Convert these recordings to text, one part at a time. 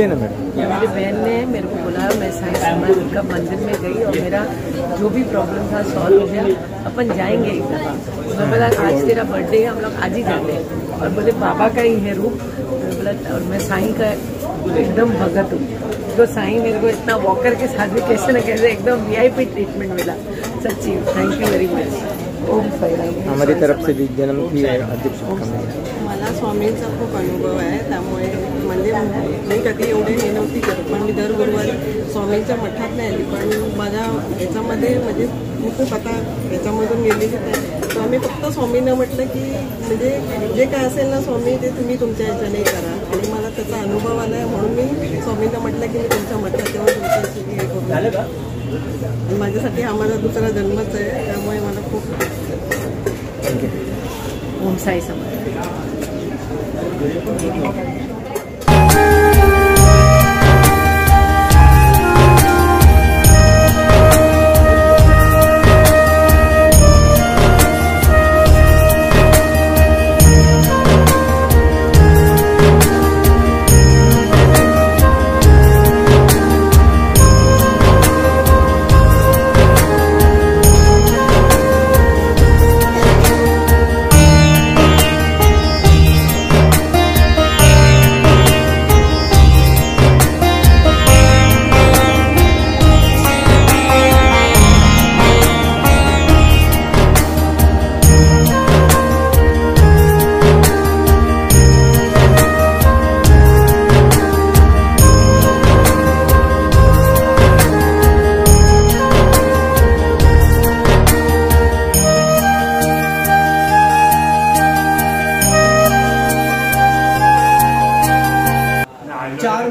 बोलिए ना मैडम। मेरी बहन ने मेरे को बुलाया, मैं साईं समाज का मंदिर में गई और मेरा जो भी प्रॉब्लम था सॉल्व हो गया। अपन जाएंगे एक दफा। मैं बोला आज तेरा बर्थडे है, हम लोग आज ही जाते हैं। और बोले बाबा का ही है रूप। बोला और मैं साईं का एकदम भगत हूँ। तो साईं मेरे को इतना वॉकर के साथ भी कैसे न कैसे एकदम VIP ट्रीटमेंट मिला। सच्ची thank you very much. Om Sairam. हमारी तरफ से भी जन्म की हार्दिक शुभकामनाएं। मला स्वामींचा खूप अनुभव आहे, त्यामुळे म्हणजे मी कधी एवढे हे नव्हती करत, पण मी दर गुरुवारी स्वामींच्या मठात नाही आली, पण माझ्या ह्याच्यामध्ये म्हणजे मी खूप आता ह्याच्यामधून गेलेली आहे. तर आम्ही फक्त स्वामींना म्हटलं की म्हणजे जे काय असेल ना स्वामी ते तुम्ही तुमच्या ह्याच्याने करा. आणि मला त्याचा अनुभव आला आहे म्हणून मी स्वामींना म्हटलं की मी तुमच्या मठात तेव्हा तुमच्याशी हे करू. माझ्यासाठी हा माझा दुसरा जन्मच आहे, त्यामुळे मला खूप ओम साई समाज.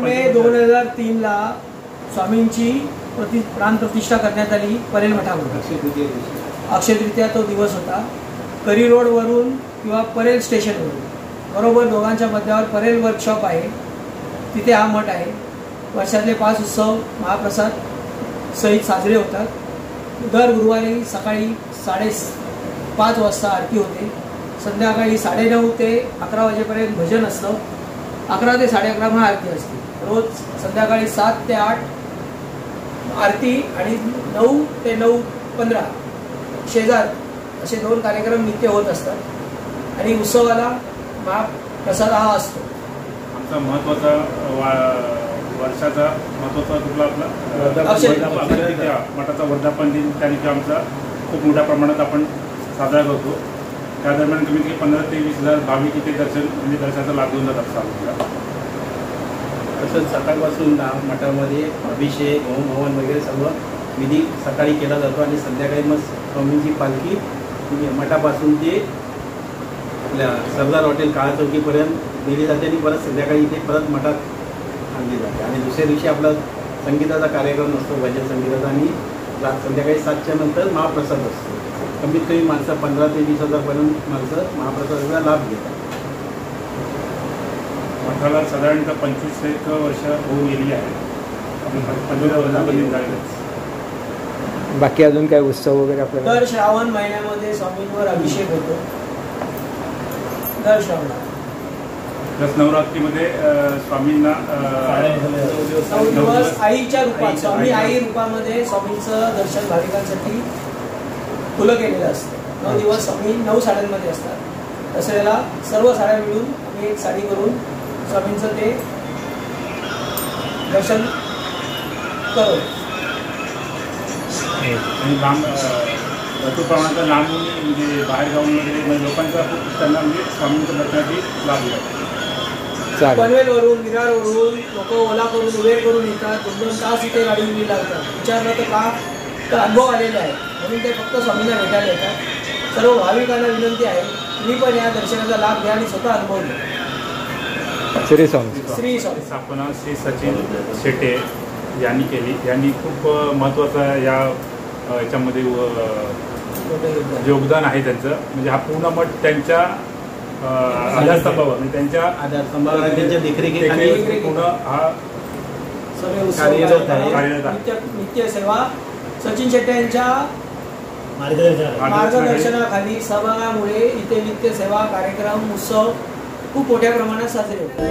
मे 2003 स्वामींची प्राण प्रतिष्ठा करण्यात आली परेल मठामध्ये. अक्षय तृतीया तो दिवस होता. करी रोडवरून किंवा परेल स्टेशनवरून बरोबर दोघांच्या मध्यावर परेल वर्कशॉप आहे, तिथे हा मठ आहे. वर्षातले 5 उत्सव महाप्रसाद सहित साजरे होतात. दर गुरुवारी सकाळी 5:30 वाजता आरती होते. संध्याकाळी 9:30 ते 11 वाजेपर्यंत भजन असतं. 11 ते 11:30 म्हणून आरती असते. रोज संध्याकाळी 7 ते 8 आरती आणि 9 ते 9:15 शेजार असे 2 कार्यक्रम नित्य होत असतात. आणि उत्सवाला महाप्रसाद हा असतो. आमचा महत्त्वाचा वर्षाचा महत्त्वाचा कुठला आपला मठाचा वर्धापन दिन त्यानिमित्त आमचा खूप मोठ्या प्रमाणात आपण साजरा करतो. त्या दरम्यान कमीत कमी 15,000 ते 20,000 भाविक इथे दर्शनाचा लाभ घेऊन जातात सामूहिक. तसंच सकाळपासून मठामध्ये अभिषेक होम हवन वगैरे सर्व विधी सकाळी केला जातो आणि संध्याकाळी मग स्वामींची पालखी मठापासून ते आपल्या सरदार हॉटेल काळा चौकीपर्यंत नेली जाते आणि परत संध्याकाळी इथे परत मठात आणली जाते. आणि दुसऱ्या दिवशी आपला संगीताचा कार्यक्रम असतो, भजन संगीताचा, आणि संध्याकाळी 7च्या नंतर महाप्रसाद असतो. कमीत कमी माणसं 15,000 ते 20,000 पर्यंत माणसं महाप्रसादाचा लाभ घेतात. मठाला साधारणतः 25 वर्ष होऊन गेली आहे. 15 वर्षांपर्यंत झालेच. बाकी अजून काय उत्सव वगैरे आपल्याला? दर श्रावण महिन्यामध्ये स्वामींवर अभिषेक होतो. दर श्रावणात प्लस नवरात्रीमध्ये स्वामींना 9 दिवस आईच्या रूपात स्वामी आई रूपामध्ये स्वामींचं दर्शन भाविकांसाठी खुलं केलेलं असतं. 9 दिवस स्वामी 9 साड्यांमध्ये असतात. दसऱ्याला सर्व साड्या मिळून आम्ही एक साडी करून स्वामींचं ते दर्शन करतो. आणि भरपूर प्रमाणात लांबून म्हणजे बाहेर जाऊन वगैरे लोकांचा खूप त्यांना म्हणजे स्वामींच्या दर्शनाची लाभ मिळतो. पनवेलवरून विरारवरून लोक ओला करून उबेर करून येतात. 2-2 तास इथे गाडी उभी लागतात. विचारलं तर का तर अनुभव आलेला आहे म्हणून ते फक्त स्वामींना भेटायला येतात. सर्व भाविकांना विनंती आहे तुम्ही पण या दर्शनाचा लाभ घ्या आणि स्वतः अनुभव घ्या. श्री स्वामी. श्री स्वामी. स्थापना श्री सचिन शेटे यांनी केली. यांनी खूप महत्त्वाचा याच्यामध्ये योगदान आहे त्यांचं. म्हणजे हा पूर्ण मठ त्यांच्या आधारस्तंभावर म्हणजे त्यांच्या आधारस्तंभावर त्यांच्या देखरेखीखाली पूर्ण हा कार्यरत आहे. नित्य सेवा सचिन शेट्टे यांच्या मार्गदर्शनाखाली सहभागामुळे इथे नित्य सेवा कार्यक्रम उत्सव खूप मोठ्या प्रमाणात साजरे होतात.